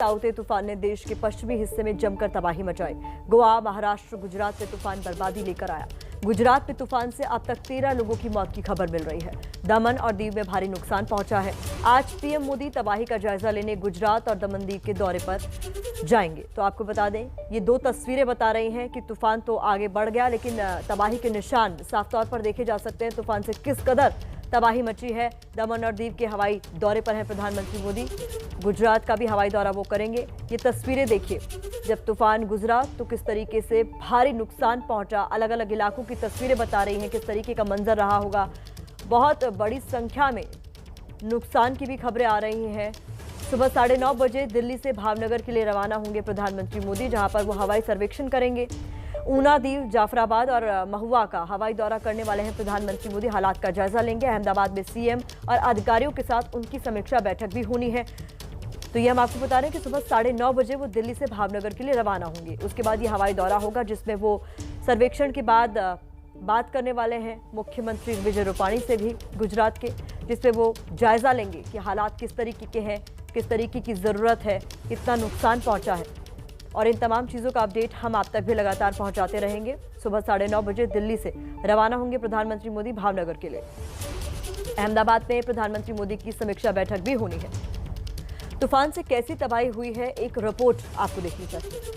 ताउते तूफान ने देश के पश्चिमी हिस्से में जमकर तबाही मचाई। गोवा, महाराष्ट्र, गुजरात में तूफान बर्बादी लेकर आया। गुजरात में तूफान से अब तक 13 लोगों की मौत की खबर मिल रही है। दमन और दीव में भारी नुकसान पहुंचा है। आज पीएम मोदी तबाही का जायजा लेने गुजरात और दमन दीव के दौरे पर जाएंगे। तो आपको बता दें, ये दो तस्वीरें बता रही हैं कि तूफान तो आगे बढ़ गया, लेकिन तबाही के निशान साफ तौर पर देखे जा सकते हैं। तूफान से किस कदर तबाही मची है। दमन और दीव के हवाई दौरे पर हैं प्रधानमंत्री मोदी। गुजरात का भी हवाई दौरा वो करेंगे। ये तस्वीरें देखिए, जब तूफान गुजरा तो किस तरीके से भारी नुकसान पहुंचा। अलग अलग इलाकों की तस्वीरें बता रही हैं किस तरीके का मंजर रहा होगा। बहुत बड़ी संख्या में नुकसान की भी खबरें आ रही हैं। सुबह 9:30 बजे दिल्ली से भावनगर के लिए रवाना होंगे प्रधानमंत्री मोदी, जहां पर वो हवाई सर्वेक्षण करेंगे। ऊना, दीव, जाफराबाद और महुआ का हवाई दौरा करने वाले हैं प्रधानमंत्री मोदी। हालात का जायजा लेंगे। अहमदाबाद में सीएम और अधिकारियों के साथ उनकी समीक्षा बैठक भी होनी है। तो ये हम आपको बता रहे हैं कि सुबह 9:30 बजे वो दिल्ली से भावनगर के लिए रवाना होंगे। उसके बाद ये हवाई दौरा होगा, जिसमें वो सर्वेक्षण के बाद बात करने वाले हैं मुख्यमंत्री विजय रूपाणी से भी गुजरात के, जिसमें वो जायजा लेंगे कि हालात किस तरीके के हैं, किस तरीके की ज़रूरत है, कितना नुकसान पहुंचा है। और इन तमाम चीज़ों का अपडेट हम आप तक भी लगातार पहुंचाते रहेंगे। सुबह 9:30 बजे दिल्ली से रवाना होंगे प्रधानमंत्री मोदी भावनगर के लिए। अहमदाबाद में प्रधानमंत्री मोदी की समीक्षा बैठक भी होनी है। तूफान से कैसी तबाही हुई है, एक रिपोर्ट आपको देखनी चाहिए।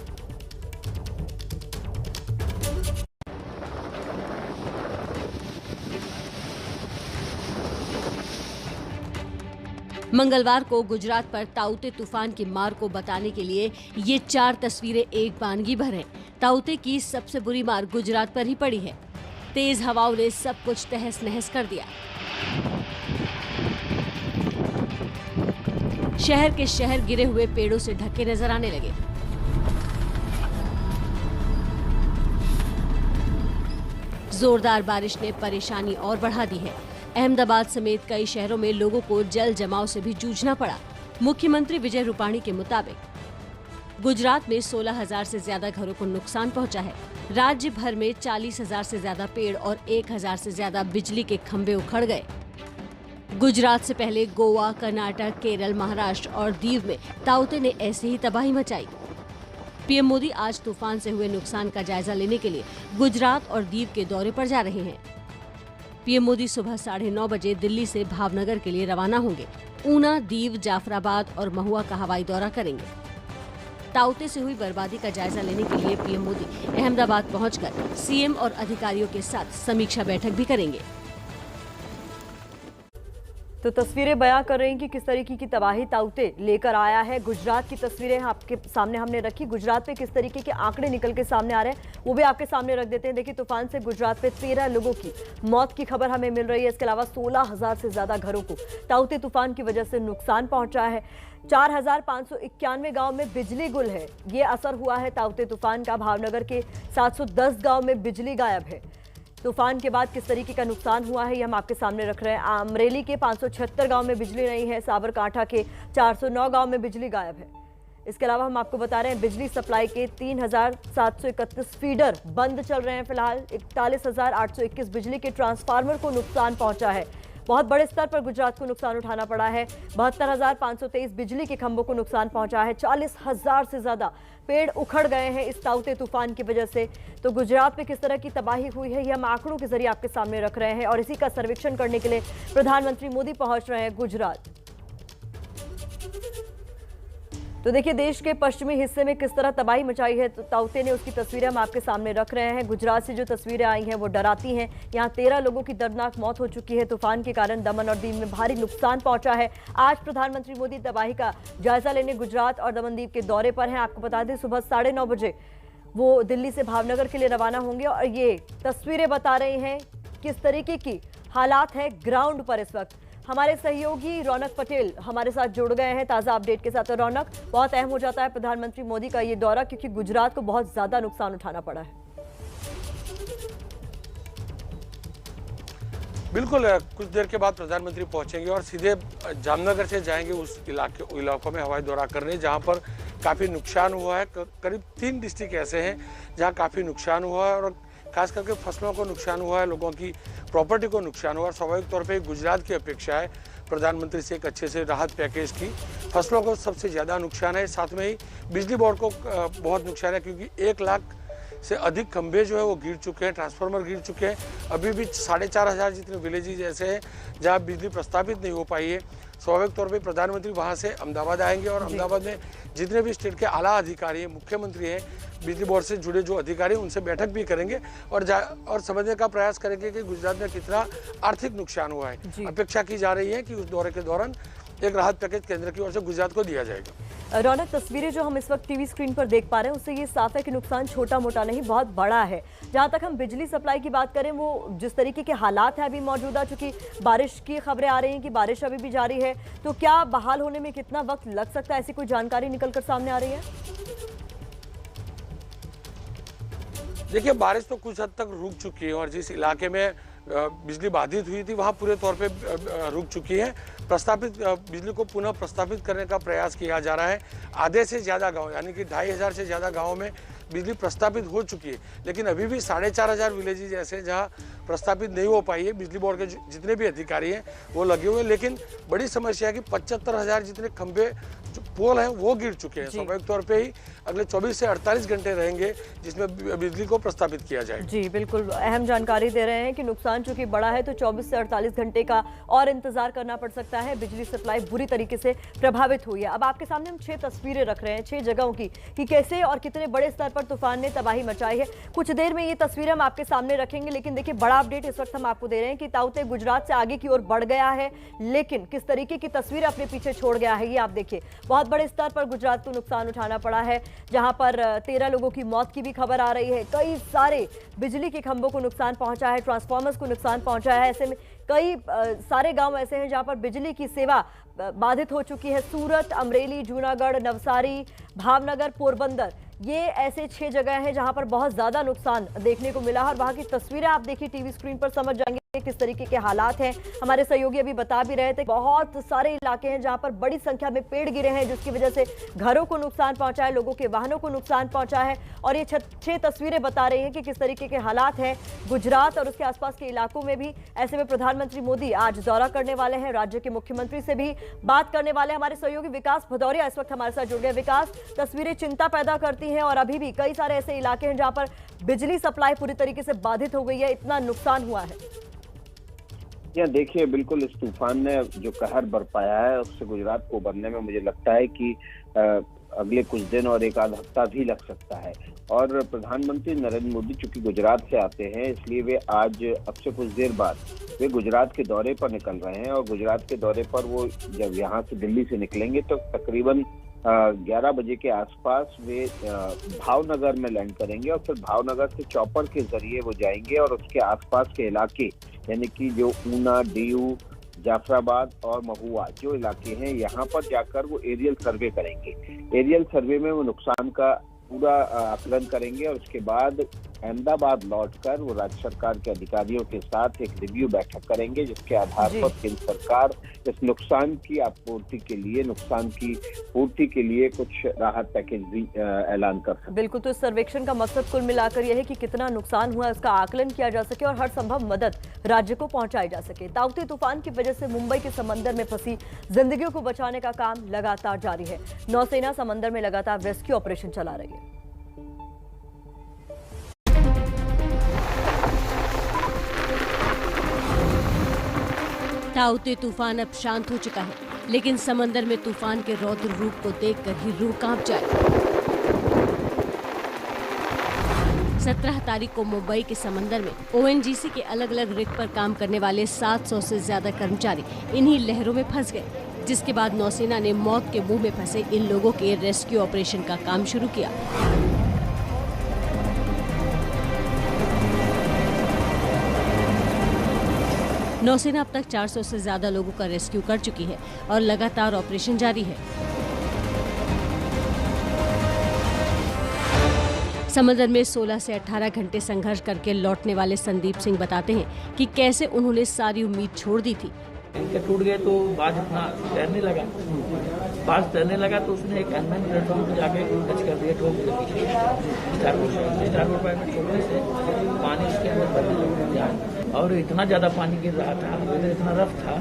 मंगलवार को गुजरात पर ताउते तूफान की मार को बताने के लिए ये 4 तस्वीरें एक बानगी भर हैं। ताउते की सबसे बुरी मार गुजरात पर ही पड़ी है। तेज हवाओं ने सब कुछ तहस नहस कर दिया। शहर के शहर गिरे हुए पेड़ों से ढके नजर आने लगे। जोरदार बारिश ने परेशानी और बढ़ा दी है। अहमदाबाद समेत कई शहरों में लोगों को जल जमाव से भी जूझना पड़ा। मुख्यमंत्री विजय रूपाणी के मुताबिक गुजरात में 16,000 से ज्यादा घरों को नुकसान पहुंचा है। राज्य भर में 40,000 से ज्यादा पेड़ और 1,000 से ज्यादा बिजली के खंभे उखड़ गए। गुजरात से पहले गोवा, कर्नाटक, केरल, महाराष्ट्र और दीव में ताउते ने ऐसे ही तबाही मचाई। पीएम मोदी आज तूफान से हुए नुकसान का जायजा लेने के लिए गुजरात और दीव के दौरे पर जा रहे हैं। पीएम मोदी सुबह 9:30 बजे दिल्ली से भावनगर के लिए रवाना होंगे। ऊना, दीव, जाफराबाद और महुआ का हवाई दौरा करेंगे। ताउते से हुई बर्बादी का जायजा लेने के लिए पीएम मोदी अहमदाबाद पहुंचकर सीएम और अधिकारियों के साथ समीक्षा बैठक भी करेंगे। तो तस्वीरें बयां कर रही हैं कि किस तरीके की तबाही ताउते लेकर आया है। गुजरात की तस्वीरें आपके सामने हमने रखी। गुजरात पे किस तरीके के आंकड़े निकल के सामने आ रहे हैं वो भी आपके सामने रख देते हैं। देखिए, तूफान से गुजरात पे 13 लोगों की मौत की खबर हमें मिल रही है। इसके अलावा 16,000 से ज्यादा घरों को ताउते तूफान की वजह से नुकसान पहुंचा है। 4,591 गाँव में बिजली गुल है। ये असर हुआ है ताउते तूफान का। भावनगर के 710 गाँव में बिजली गायब है। तूफान के बाद किस तरीके का नुकसान हुआ है ये हम आपके सामने रख रहे हैं। अमरेली के 576 गांव में बिजली नहीं है। साबरकांठा के 409 गांव में बिजली गायब है। इसके अलावा हम आपको बता रहे हैं बिजली सप्लाई के 3,731 फीडर बंद चल रहे हैं फिलहाल। 41,821 बिजली के ट्रांसफार्मर को नुकसान पहुंचा है। बहुत बड़े स्तर पर गुजरात को नुकसान उठाना पड़ा है। 72,523 बिजली के खंभों को नुकसान पहुंचा है। 40,000 से ज्यादा पेड़ उखड़ गए हैं इस ताउते तूफान की वजह से। तो गुजरात में किस तरह की तबाही हुई है ये हम आंकड़ों के जरिए आपके सामने रख रहे हैं, और इसी का सर्वेक्षण करने के लिए प्रधानमंत्री मोदी पहुंच रहे हैं गुजरात। तो देखिए, देश के पश्चिमी हिस्से में किस तरह तबाही मचाई है तो ताउते ने, उसकी तस्वीरें हम आपके सामने रख रहे हैं। गुजरात से जो तस्वीरें आई हैं वो डराती हैं। यहाँ 13 लोगों की दर्दनाक मौत हो चुकी है। तूफान के कारण दमन और दीव में भारी नुकसान पहुंचा है। आज प्रधानमंत्री मोदी तबाही का जायजा लेने गुजरात और दमन दीव के दौरे पर हैं। आपको बता दें, सुबह 9:30 बजे वो दिल्ली से भावनगर के लिए रवाना होंगे। और ये तस्वीरें बता रही हैं किस तरीके की हालात है ग्राउंड पर इस वक्त। हमारे सहयोगी रौनक पटेल हमारे साथ जुड़ गए हैं ताज़ा अपडेट के साथ। और रौनक, बहुत अहम हो जाता है प्रधानमंत्री मोदी का ये दौरा, क्योंकि गुजरात को बहुत ज्यादा नुकसान उठाना पड़ा है। बिल्कुल, कुछ देर के बाद प्रधानमंत्री पहुंचेंगे और सीधे जामनगर से जाएंगे उस इलाकों में हवाई दौरा करने जहां पर काफ़ी नुकसान हुआ है। करीब 3 डिस्ट्रिक्ट ऐसे हैं जहां काफ़ी नुकसान हुआ है, और खास करके फसलों को नुकसान हुआ है, लोगों की प्रॉपर्टी को नुकसान हुआ। स्वाभाविक तौर पे गुजरात की अपेक्षा है प्रधानमंत्री से एक अच्छे से राहत पैकेज की, फसलों को सबसे ज़्यादा नुकसान है। साथ में ही बिजली बोर्ड को बहुत नुकसान है, क्योंकि 1 लाख से अधिक खंभे जो है वो गिर चुके हैं, ट्रांसफार्मर गिर चुके हैं। अभी भी 4,500 जितने विलेजेज ऐसे हैं जहाँ बिजली प्रस्तावित नहीं हो पाई है। स्वाभाविक तौर पे प्रधानमंत्री वहाँ से अहमदाबाद आएंगे और अहमदाबाद में जितने भी स्टेट के आला अधिकारी हैं, मुख्यमंत्री हैं, बिजली बोर्ड से जुड़े जो अधिकारी हैं, उनसे बैठक भी करेंगे और समझने का प्रयास करेंगे कि गुजरात में कितना आर्थिक नुकसान हुआ है। अपेक्षा की जा रही है कि उस दौरे के दौरान एक राहत पैकेज केंद्र की ओर से गुजरात को दिया जाएगा। रौनक, तस्वीरें जो हम इस वक्त टीवी स्क्रीन पर देख पा रहे हैं उससे ये साफ है कि नुकसान छोटा मोटा नहीं, बहुत बड़ा है। जहां तक हम बिजली सप्लाई की बात करें, वो जिस तरीके के हालात हैं अभी मौजूदा, चूंकि बारिश की खबरें आ रही हैं कि बारिश अभी भी जारी है, तो क्या बहाल होने में कितना वक्त लग सकता है, ऐसी कोई जानकारी निकलकर सामने आ रही है? देखिए, बारिश तो कुछ हद तक रुक चुकी है और जिस इलाके में बिजली बाधित हुई थी वहाँ पूरे तौर पे रुक चुकी है। प्रस्तावित बिजली को पुनः प्रस्तावित करने का प्रयास किया जा रहा है। आधे से ज़्यादा गांव, यानी कि 2,500 से ज़्यादा गांवों में बिजली प्रस्तावित हो चुकी है, लेकिन अभी भी 4,500 विलेजेज ऐसे हैं जहाँ प्रस्तावित नहीं हो पाई है। बिजली बोर्ड के जितने भी अधिकारी हैं वो लगे हुए हैं, लेकिन बड़ी समस्या है कि 75,000 जितने खंभे जो पोल हैं वो गिर चुके हैं। स्वाभाविक तौर पे ही अगले 24 से 48 घंटे रहेंगे जिसमें बिजली को प्रस्तावित किया जाएगा। जी बिल्कुल, अहम जानकारी दे रहे हैं कि नुकसान चूंकि बड़ा है तो 24 से 48 घंटे का और इंतजार करना पड़ सकता है। बिजली सप्लाई बुरी तरीके से प्रभावित हुई है। अब आपके सामने हम 6 तस्वीरें रख रहे हैं 6 जगहों की, कि कैसे और कितने बड़े स्तर पर तूफान ने तबाही मचाई है। कुछ देर में ये तस्वीरें हम आपके सामने रखेंगे, लेकिन देखिए बड़ा अपडेट इस वक्त हम आपको दे रहे हैं कि ताउते गुजरात से आगे की ओर बढ़ गया है, लेकिन किस तरीके की तस्वीर अपने पीछे छोड़ गया है ये आप देखिए। बहुत बड़े स्तर पर गुजरात को नुकसान उठाना पड़ा है, जहां पर 13 लोगों की मौत की भी खबर आ रही है। कई सारे बिजली के खंभों को नुकसान पहुंचा है, ट्रांसफार्मर्स को नुकसान पहुंचा है। ऐसे में कई सारे गांव ऐसे हैं जहां पर बिजली की सेवा बाधित हो चुकी है। सूरत, अमरेली, जूनागढ़, नवसारी, भावनगर, पोरबंदर, ये ऐसे 6 जगह हैं जहां पर बहुत ज्यादा नुकसान देखने को मिला है। और वहां की तस्वीरें आप देखिए टीवी स्क्रीन पर, समझ जाएंगे किस तरीके के हालात हैं। हमारे सहयोगी अभी बता भी रहे थे, बहुत सारे इलाके हैं जहां पर बड़ी संख्या में पेड़ गिरे हैं, जिसकी वजह से घरों को नुकसान पहुंचा है, लोगों के वाहनों को नुकसान पहुंचा है। और ये 6 तस्वीरें बता रही हैं कि किस तरीके के हालात हैं गुजरात और उसके आसपास के इलाकों में भी। ऐसे में प्रधानमंत्री मोदी आज दौरा करने वाले हैं, राज्य के मुख्यमंत्री से भी बात करने वाले हैं। हमारे सहयोगी विकास भदौरिया इस वक्त हमारे साथ जुड़ गए। विकास, तस्वीरें चिंता पैदा करती हैं और अभी भी कई सारे ऐसे इलाके हैं जहां पर बिजली सप्लाई पूरी तरीके से बाधित हो गई है, इतना नुकसान हुआ है। या देखिए, बिल्कुल इस तूफान ने जो कहर बरपाया है उससे गुजरात को उबरने में मुझे लगता है कि अगले कुछ दिन और एक आध हफ्ता भी लग सकता है। और प्रधानमंत्री नरेंद्र मोदी चूंकि गुजरात से आते हैं, इसलिए वे आज अब से कुछ देर बाद वे गुजरात के दौरे पर निकल रहे हैं। और गुजरात के दौरे पर वो जब यहाँ से दिल्ली से निकलेंगे तो तकरीबन 11 बजे के आसपास वे भावनगर में लैंड करेंगे और फिर भावनगर से चॉपर के जरिए वो जाएंगे और उसके आसपास के इलाके, यानी कि जो ऊना, डीयू, जाफराबाद और महुआ जो इलाके हैं, यहाँ पर जाकर वो एरियल सर्वे करेंगे। एरियल सर्वे में वो नुकसान का पूरा आकलन करेंगे और उसके बाद अहमदाबाद लौटकर वो राज्य सरकार के अधिकारियों के साथ एक रिव्यू बैठक करेंगे, जिसके आधार पर केंद्र सरकार इस नुकसान की आपूर्ति के लिए, नुकसान की पूर्ति के लिए कुछ राहत पैकेज भी ऐलान कर सकते। बिल्कुल, तो इस सर्वेक्षण का मकसद कुल मिलाकर यह है कि कितना नुकसान हुआ उसका आकलन किया जा सके और हर संभव मदद राज्य को पहुंचाई जा सके। ताउते तूफान की वजह से मुंबई के समंदर में फंसी जिंदगियों को बचाने का काम लगातार जारी है। नौसेना समंदर में लगातार रेस्क्यू ऑपरेशन चला रही है। ताउते तूफान अब शांत हो चुका है, लेकिन समंदर में तूफान के रौद्र रूप को देखकर ही रूह कांप जाए। 17 तारीख को मुंबई के समंदर में ओएनजीसी के अलग अलग रिग पर काम करने वाले 700 से ज्यादा कर्मचारी इन्हीं लहरों में फंस गए, जिसके बाद नौसेना ने मौत के मुंह में फंसे इन लोगों के रेस्क्यू ऑपरेशन का काम शुरू किया। नौसेना अब तक 400 से ज्यादा लोगों का रेस्क्यू कर चुकी है और लगातार ऑपरेशन जारी है। समंदर में 16 से 18 घंटे संघर्ष करके लौटने वाले संदीप सिंह बताते हैं कि कैसे उन्होंने सारी उम्मीद छोड़ दी थी। इनके टूट गए तो बाज अपना तैरने लगा, तो उसने एक अनमैन प्लेटफॉर्म पे जाके टच कर दिया, ठोक दिया पीछे स्टारबोर्ड में ठोकने से पानी उसके अंदर भरने लगा और इतना ज़्यादा पानी गिर रहा था, इतना रफ था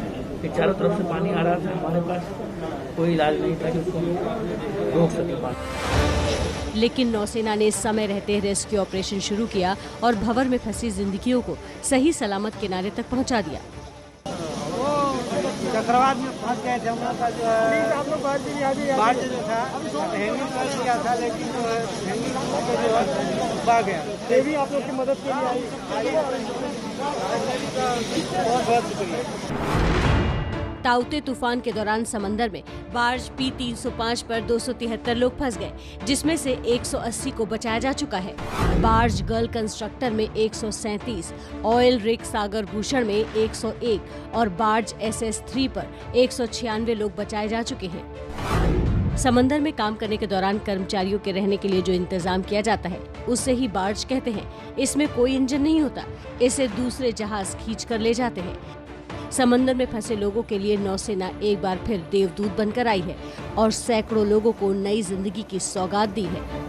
कि चारों तरफ से पानी आ रहा था हमारे पास। कोई इलाज नहीं था कि उसको रोक सके। लेकिन नौसेना ने समय रहते रेस्क्यू ऑपरेशन शुरू किया और भंवर में फंसी जिंदगियों को सही सलामत किनारे तक पहुंचा दिया। चक्रवात में फंस गए थे, हम लोग का जो है बाढ़ जो था हैंगिंग कर दिया था, लेकिन जो है हैंगिंग जो है भाग गया। ये भी आप लोग की मदद के लिए आई, बहुत बहुत शुक्रिया। ताउते तूफान के दौरान समंदर में बार्ज P305 पर 273 लोग फंस गए, जिसमें से 180 को बचाया जा चुका है। बार्ज गर्ल कंस्ट्रक्टर में 137, ऑयल रिग सागर भूषण में 101 और बार्ज SS3 पर 196 लोग बचाए जा चुके हैं। समंदर में काम करने के दौरान कर्मचारियों के रहने के लिए जो इंतजाम किया जाता है उसे ही बार्ज कहते हैं। इसमें कोई इंजन नहीं होता, इसे दूसरे जहाज खींच कर ले जाते हैं। समंदर में फंसे लोगों के लिए नौसेना एक बार फिर देवदूत बनकर आई है और सैकड़ों लोगों को नई जिंदगी की सौगात दी है।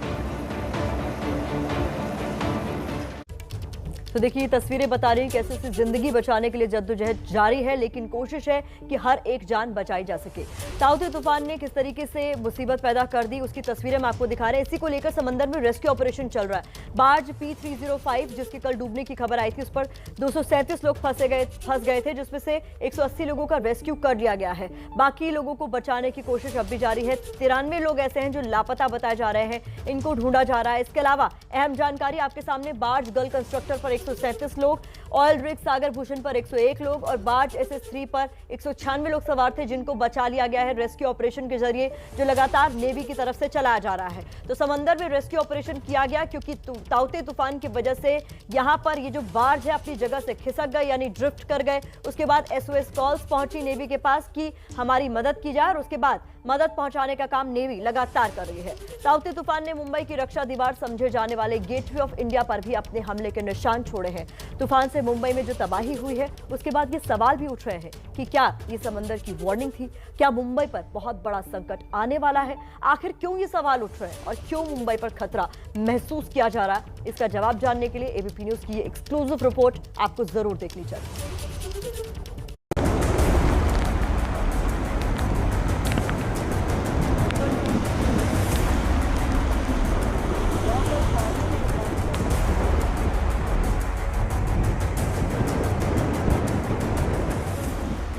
तो देखिए, तस्वीरें बता रही हैं कैसे से जिंदगी बचाने के लिए जद्दोजहद जारी है, लेकिन कोशिश है कि हर एक जान बचाई जा सके। ताउते तूफान ने किस तरीके से मुसीबत पैदा कर दी, उसकी तस्वीरें हम आपको दिखा रहे हैं। इसी को लेकर समंदर में रेस्क्यू ऑपरेशन चल रहा है। बार्ज P305 जिसकी कल डूबने की खबर आई थी, उस पर 237 लोग फंस गए थे, जिसमें से 180 लोगों का रेस्क्यू कर लिया गया है। बाकी लोगों को बचाने की कोशिश अब भी जारी है। 93 लोग ऐसे हैं जो लापता बताए जा रहे हैं, इनको ढूंढा जा रहा है। इसके अलावा अहम जानकारी आपके सामने, बार्ज गर्ल कंस्ट्रक्टर पर 137 लोग, ऑयल रिग सागर भूषण पर 101 लोग और बार्ज SS3 पर 196 लोग सवार थे, जिनको बचा लिया गया है रेस्क्यू ऑपरेशन के जरिए, जो लगातार नेवी की तरफ से चलाया जा रहा है। तो समंदर में रेस्क्यू ऑपरेशन किया गया क्योंकि ताउते तूफान की वजह से यहां पर ये जो बार्ज है अपनी जगह से खिसक गए, यानी ड्रिफ्ट कर गए। उसके बाद SOS कॉल्स पहुंची नेवी के पास कि हमारी मदद की जाए, और उसके बाद मदद पहुंचाने का काम नेवी लगातार कर रही है। ताउते तूफान ने मुंबई की रक्षा दीवार समझे जाने वाले गेटवे ऑफ इंडिया पर भी अपने हमले के निशान छोड़े हैं। तूफान से मुंबई में जो तबाही हुई है, उसके बाद ये सवाल भी उठ रहे हैं कि क्या ये समंदर की वार्निंग थी? क्या मुंबई पर बहुत बड़ा संकट आने वाला है? आखिर क्यों ये सवाल उठ रहे हैं और क्यों मुंबई पर खतरा महसूस किया जा रहा है? इसका जवाब जानने के लिए ABP न्यूज की ये एक्सक्लूसिव रिपोर्ट आपको जरूर देखनी चाहिए।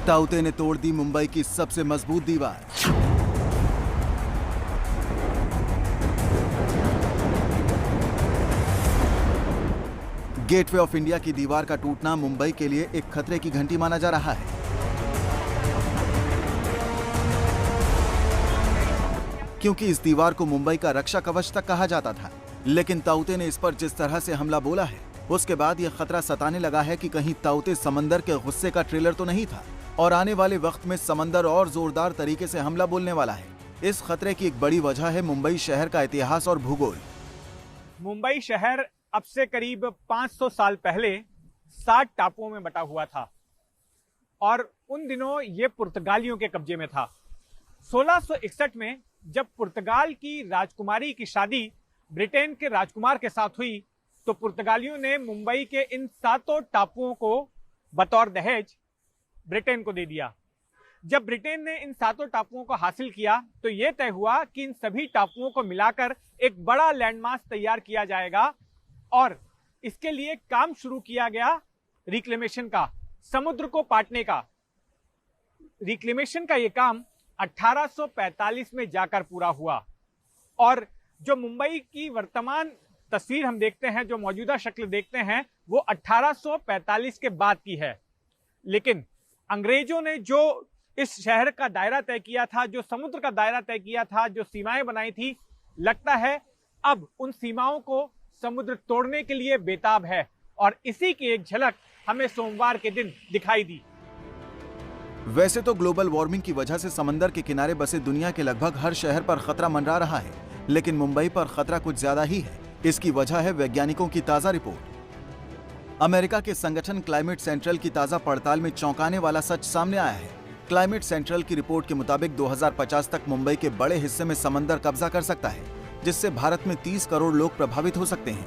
ताउते ने तोड़ दी मुंबई की सबसे मजबूत दीवार। गेटवे ऑफ इंडिया की दीवार का टूटना मुंबई के लिए एक खतरे की घंटी माना जा रहा है। क्योंकि इस दीवार को मुंबई का रक्षा कवच तक कहा जाता था, लेकिन ताउते ने इस पर जिस तरह से हमला बोला है, उसके बाद यह खतरा सताने लगा है कि कहीं ताउते समंदर के गुस्से का ट्रेलर तो नहीं था और आने वाले वक्त में समंदर और जोरदार तरीके से हमला बोलने वाला है। इस खतरे की एक बड़ी वजह है मुंबई शहर का इतिहास और भूगोल। मुंबई शहर अब से करीब 500 साल पहले 60 टापुओं में बटा हुआ था और उन दिनों ये पुर्तगालियों के कब्जे में था। 1661 में जब पुर्तगाल की राजकुमारी की शादी ब्रिटेन के राजकुमार के साथ हुई, तो पुर्तगालियों ने मुंबई के इन 7 टापुओं को बतौर दहेज ब्रिटेन को दे दिया। जब ब्रिटेन ने इन 7 टापुओं को हासिल किया, तो यह तय हुआ कि इन सभी टापुओं को मिलाकर एक बड़ा लैंडमास तैयार किया जाएगा और इसके लिए काम शुरू किया गया रिक्लेमेशन का, समुद्र को पाटने का। रिक्लेमेशन का यह काम 1845 में जाकर पूरा हुआ और जो मुंबई की वर्तमान तस्वीर हम देखते हैं, जो मौजूदा शक्ल देखते हैं, वो 1845 के बाद की है। लेकिन अंग्रेजों ने जो इस शहर का दायरा तय किया था, जो समुद्र का दायरा तय किया था, जो सीमाएं बनाई थी, लगता है अब उन सीमाओं को समुद्र तोड़ने के लिए बेताब है और इसी की एक झलक हमें सोमवार के दिन दिखाई दी। वैसे तो ग्लोबल वार्मिंग की वजह से समंदर के किनारे बसे दुनिया के लगभग हर शहर पर खतरा मंडरा रहा है, लेकिन मुंबई पर खतरा कुछ ज्यादा ही है। इसकी वजह है वैज्ञानिकों की ताजा रिपोर्ट। अमेरिका के संगठन क्लाइमेट सेंट्रल की ताजा पड़ताल में चौंकाने वाला सच सामने आया है। क्लाइमेट सेंट्रल की रिपोर्ट के मुताबिक 2050 तक मुंबई के बड़े हिस्से में समंदर कब्जा कर सकता है, जिससे भारत में 30 करोड़ लोग प्रभावित हो सकते हैं।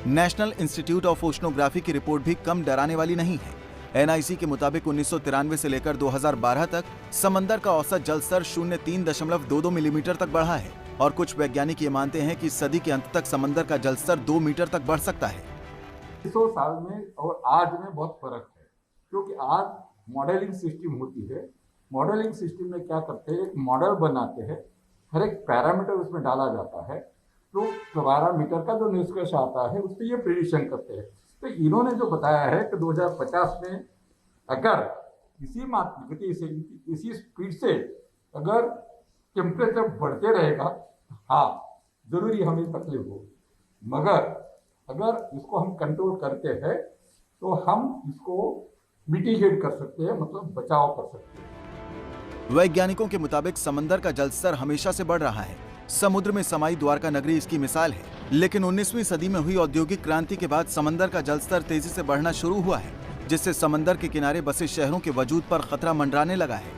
नेशनल इंस्टीट्यूट ऑफ ओशनोग्राफी की रिपोर्ट भी कम डराने वाली नहीं है। एनआईसी के मुताबिक 1993 से लेकर 2012 तक समंदर का औसत जलस्तर 0.322 मिलीमीटर तक बढ़ा है और कुछ वैज्ञानिक ये मानते हैं कि सदी के अंत तक समंदर का जलस्तर 2 मीटर तक बढ़ सकता है। 100 साल में और आज में बहुत फर्क है, क्योंकि आज मॉडलिंग सिस्टम होती है। मॉडलिंग सिस्टम में क्या करते हैं, एक मॉडल बनाते हैं, हर एक पैरामीटर उसमें डाला जाता है, तो 12 मीटर का जो निष्कर्ष आता है उस पर ये प्रेडिक्शन करते हैं। तो इन्होंने जो बताया है कि 2050 में अगर इसी गति से, इसी स्पीड से अगर टेम्परेचर बढ़ते रहेगा, हाँ जरूरी हमें तकलीफ हो, मगर अगर इसको हम कंट्रोल करते हैं तो हम इसको मिटिगेट कर सकते हैं, मतलब बचाव कर सकते हैं। वैज्ञानिकों के मुताबिक समंदर का जलस्तर हमेशा से बढ़ रहा है। समुद्र में समाई द्वारका नगरी इसकी मिसाल है, लेकिन 19वीं सदी में हुई औद्योगिक क्रांति के बाद समंदर का जलस्तर तेजी से बढ़ना शुरू हुआ है, जिससे समंदर के किनारे बसे शहरों के वजूद पर खतरा मंडराने लगा है।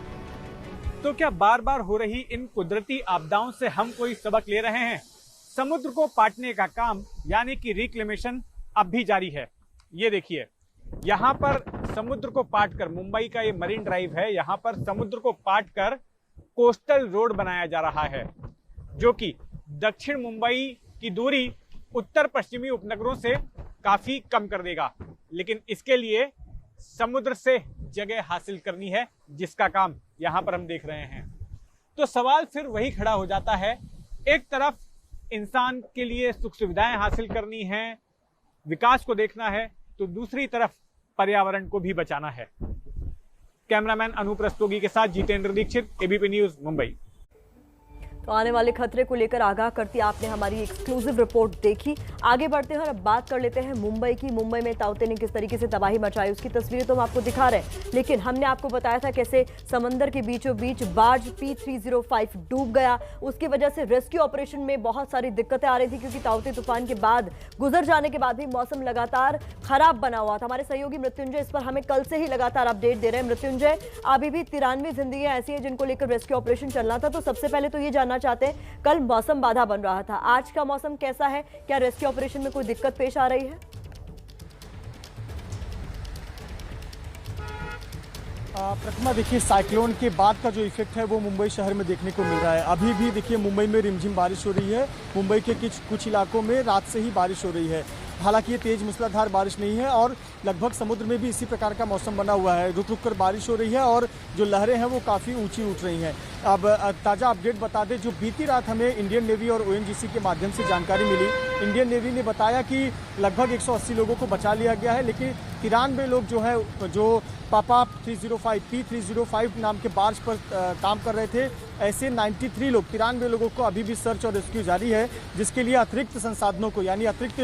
तो क्या बार बार हो रही इन कुदरती आपदाओं से हम कोई सबक ले रहे हैं? समुद्र को पाटने का काम यानी कि रिक्लेमेशन अब भी जारी है। ये देखिए, यहाँ पर समुद्र को पाटकर, मुंबई का ये मरीन ड्राइव है, यहाँ पर समुद्र को पाटकर कोस्टल रोड बनाया जा रहा है, जो कि दक्षिण मुंबई की दूरी उत्तर पश्चिमी उपनगरों से काफी कम कर देगा। लेकिन इसके लिए समुद्र से जगह हासिल करनी है, जिसका काम यहाँ पर हम देख रहे हैं। तो सवाल फिर वही खड़ा हो जाता है, एक तरफ इंसान के लिए सुख सुविधाएं हासिल करनी है, विकास को देखना है, तो दूसरी तरफ पर्यावरण को भी बचाना है। कैमरामैन अनूप रस्तोगी के साथ जितेंद्र दीक्षित, एबीपी न्यूज, मुंबई। तो आने वाले खतरे को लेकर आगाह करती आपने हमारी एक्सक्लूसिव रिपोर्ट देखी। आगे बढ़ते हैं और अब बात कर लेते हैं मुंबई की। मुंबई में ताउते ने किस तरीके से तबाही मचाई, उसकी तस्वीरें तो हम आपको दिखा रहे हैं, लेकिन हमने आपको बताया था कैसे समंदर के बीचों बीच बार्ज P305 डूब गया। उसकी वजह से रेस्क्यू ऑपरेशन में बहुत सारी दिक्कतें आ रही थी, क्योंकि ताउते तूफान के बाद गुजर जाने के बाद भी मौसम लगातार खराब बना हुआ था। हमारे सहयोगी मृत्युंजय इस पर हमें कल से ही लगातार अपडेट दे रहे हैं। मृत्युंजय, अभी भी 93 जिंदगियां ऐसी हैं जिनको लेकर रेस्क्यू ऑपरेशन चलना था, तो सबसे पहले तो ये जानना चाहते हैं, कल मौसम बाधा बन रहा था, आज का मौसम कैसा है? क्या रेस्क्यू ऑपरेशन में कोई दिक्कत पेश आ रही है? प्रतिमा, देखिए साइक्लोन के बाद का जो इफेक्ट है वो मुंबई शहर में देखने को मिल रहा है। अभी भी देखिए मुंबई में रिमझिम बारिश हो रही है। मुंबई के कुछ इलाकों में रात से ही बारिश हो रही है। हालांकि ये तेज मूसलाधार बारिश नहीं है और लगभग समुद्र में भी इसी प्रकार का मौसम बना हुआ है। रुक रुक कर बारिश हो रही है और जो लहरें हैं वो काफ़ी ऊंची उठ रही हैं। अब ताज़ा अपडेट बता दें, जो बीती रात हमें इंडियन नेवी और ओएनजीसी के माध्यम से जानकारी मिली, इंडियन नेवी ने बताया कि लगभग 180 लोगों को बचा लिया गया है, लेकिन 93 लोग जो है, जो पापा 305 P305 नाम के बार्ज पर काम कर रहे थे, ऐसे 93 लोग, 93 लोगों को अभी भी सर्च और रेस्क्यू जारी है, जिसके लिए अतिरिक्त संसाधनों को, यानी अतिरिक्त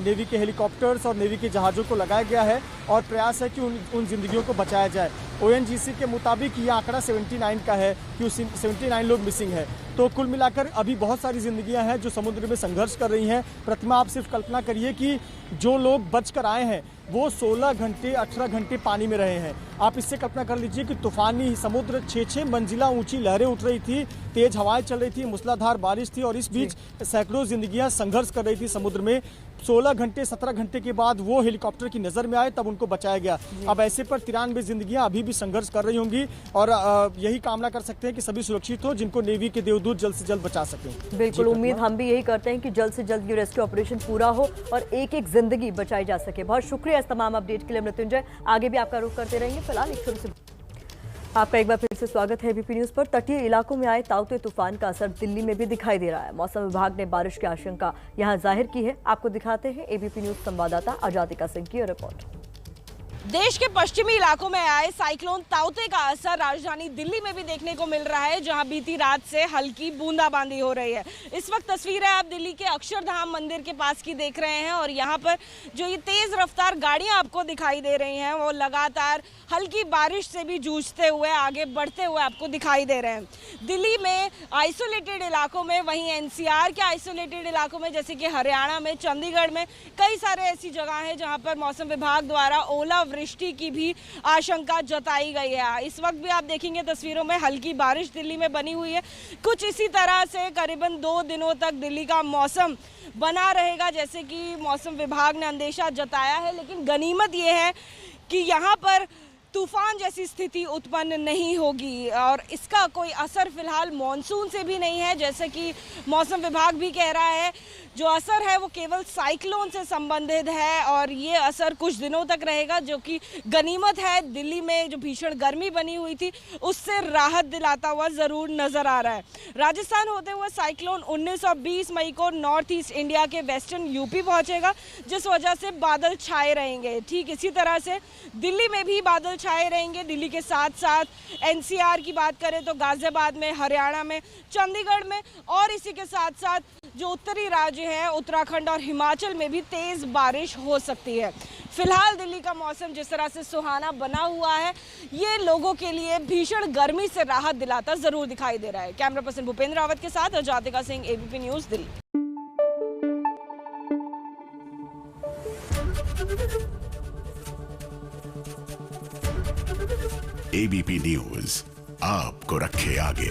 नेवी के हेलीकॉप्टर्स और नेवी के जहाज़ों को लगाया गया है और प्रयास है कि उन जिंदगियों को बचाया जाए। ओएनजीसी के मुताबिक ये आंकड़ा 79 का है कि 79 लोग मिसिंग है। तो कुल मिलाकर अभी बहुत सारी जिंदगियां हैं जो समुद्र में संघर्ष कर रही हैं। प्रतिमा, आप सिर्फ कल्पना करिए कि जो लोग बचकर आए हैं वो 16 घंटे 18 घंटे पानी में रहे हैं। आप इससे कल्पना कर लीजिए कि तूफानी समुद्र, 6-6 मंजिला ऊंची लहरें उठ रही थी, तेज हवाएं चल रही थी, मूसलाधार बारिश थी और इस बीच सैकड़ों जिंदगियां संघर्ष कर रही थी समुद्र में। 16 घंटे 17 घंटे के बाद वो हेलीकॉप्टर की नजर में आए, तब उनको बचाया गया। अब ऐसे पर 93 जिंदगियां अभी भी संघर्ष कर रही होंगी और यही कामना कर सकते हैं कि सभी सुरक्षित हो, जिनको नेवी के देवदूत जल्द से जल्द बचा सकें। बिल्कुल, उम्मीद हम भी यही करते हैं कि जल्द से जल्द ये रेस्क्यू ऑपरेशन पूरा हो और एक एक जिंदगी बचाई जा सके। बहुत शुक्रिया इस तमाम अपडेट के लिए मृत्युंजय। आगे भी आपका रुख करते रहेंगे। फिलहाल एक छोटे से आपका एक बार फिर से स्वागत है एबीपी न्यूज पर। तटीय इलाकों में आए ताउते तूफान का असर दिल्ली में भी दिखाई दे रहा है। मौसम विभाग ने बारिश की आशंका यहां जाहिर की है। आपको दिखाते हैं एबीपी न्यूज संवाददाता आजादिका सिंह की रिपोर्ट। देश के पश्चिमी इलाकों में आए साइक्लोन ताउते का असर राजधानी दिल्ली में भी देखने को मिल रहा है, जहां बीती रात से हल्की बूंदाबांदी हो रही है। इस वक्त तस्वीरें आप दिल्ली के अक्षरधाम मंदिर के पास की देख रहे हैं और यहां पर जो ये तेज रफ्तार गाड़ियां आपको दिखाई दे रही हैं वो लगातार हल्की बारिश से भी जूझते हुए आगे बढ़ते हुए आपको दिखाई दे रहे हैं। दिल्ली में आइसोलेटेड इलाकों में, वहीं एनसीआर के आइसोलेटेड इलाकों में जैसे कि हरियाणा में, चंडीगढ़ में कई सारे ऐसी जगह हैं जहां पर मौसम विभाग द्वारा ओलावृष्टि की भी आशंका जताई गई है। इस वक्त भी आप देखेंगे तस्वीरों में हल्की बारिश दिल्ली में बनी हुई है। कुछ इसी तरह से करीबन 2 दिनों तक दिल्ली का मौसम बना रहेगा, जैसे कि मौसम विभाग ने अंदेशा जताया है। लेकिन गनीमत ये है कि यहाँ पर तूफान जैसी स्थिति उत्पन्न नहीं होगी और इसका कोई असर फिलहाल मॉनसून से भी नहीं है। जैसे कि मौसम विभाग भी कह रहा है, जो असर है वो केवल साइक्लोन से संबंधित है और ये असर कुछ दिनों तक रहेगा, जो कि गनीमत है। दिल्ली में जो भीषण गर्मी बनी हुई थी उससे राहत दिलाता हुआ ज़रूर नज़र आ रहा है। राजस्थान होते हुए साइक्लोन 19 और 20 मई को नॉर्थ ईस्ट इंडिया के वेस्टर्न यूपी पहुंचेगा, जिस वजह से बादल छाए रहेंगे। ठीक इसी तरह से दिल्ली में भी बादल छाए रहेंगे। दिल्ली के साथ साथ एनसीआर की बात करें तो गाजियाबाद में, हरियाणा में, चंडीगढ़ में और इसी के साथ साथ जो उत्तरी राज्य है उत्तराखंड और हिमाचल में भी तेज बारिश हो सकती है। फिलहाल दिल्ली का मौसम जिस तरह से सुहाना बना हुआ है, ये लोगों के लिए भीषण गर्मी से राहत दिलाता जरूर दिखाई दे रहा है। कैमरा पर्सन भूपेंद्र रावत के साथ Jatika Singh, ABP News, Delhi. ABP News आपको रखे आगे।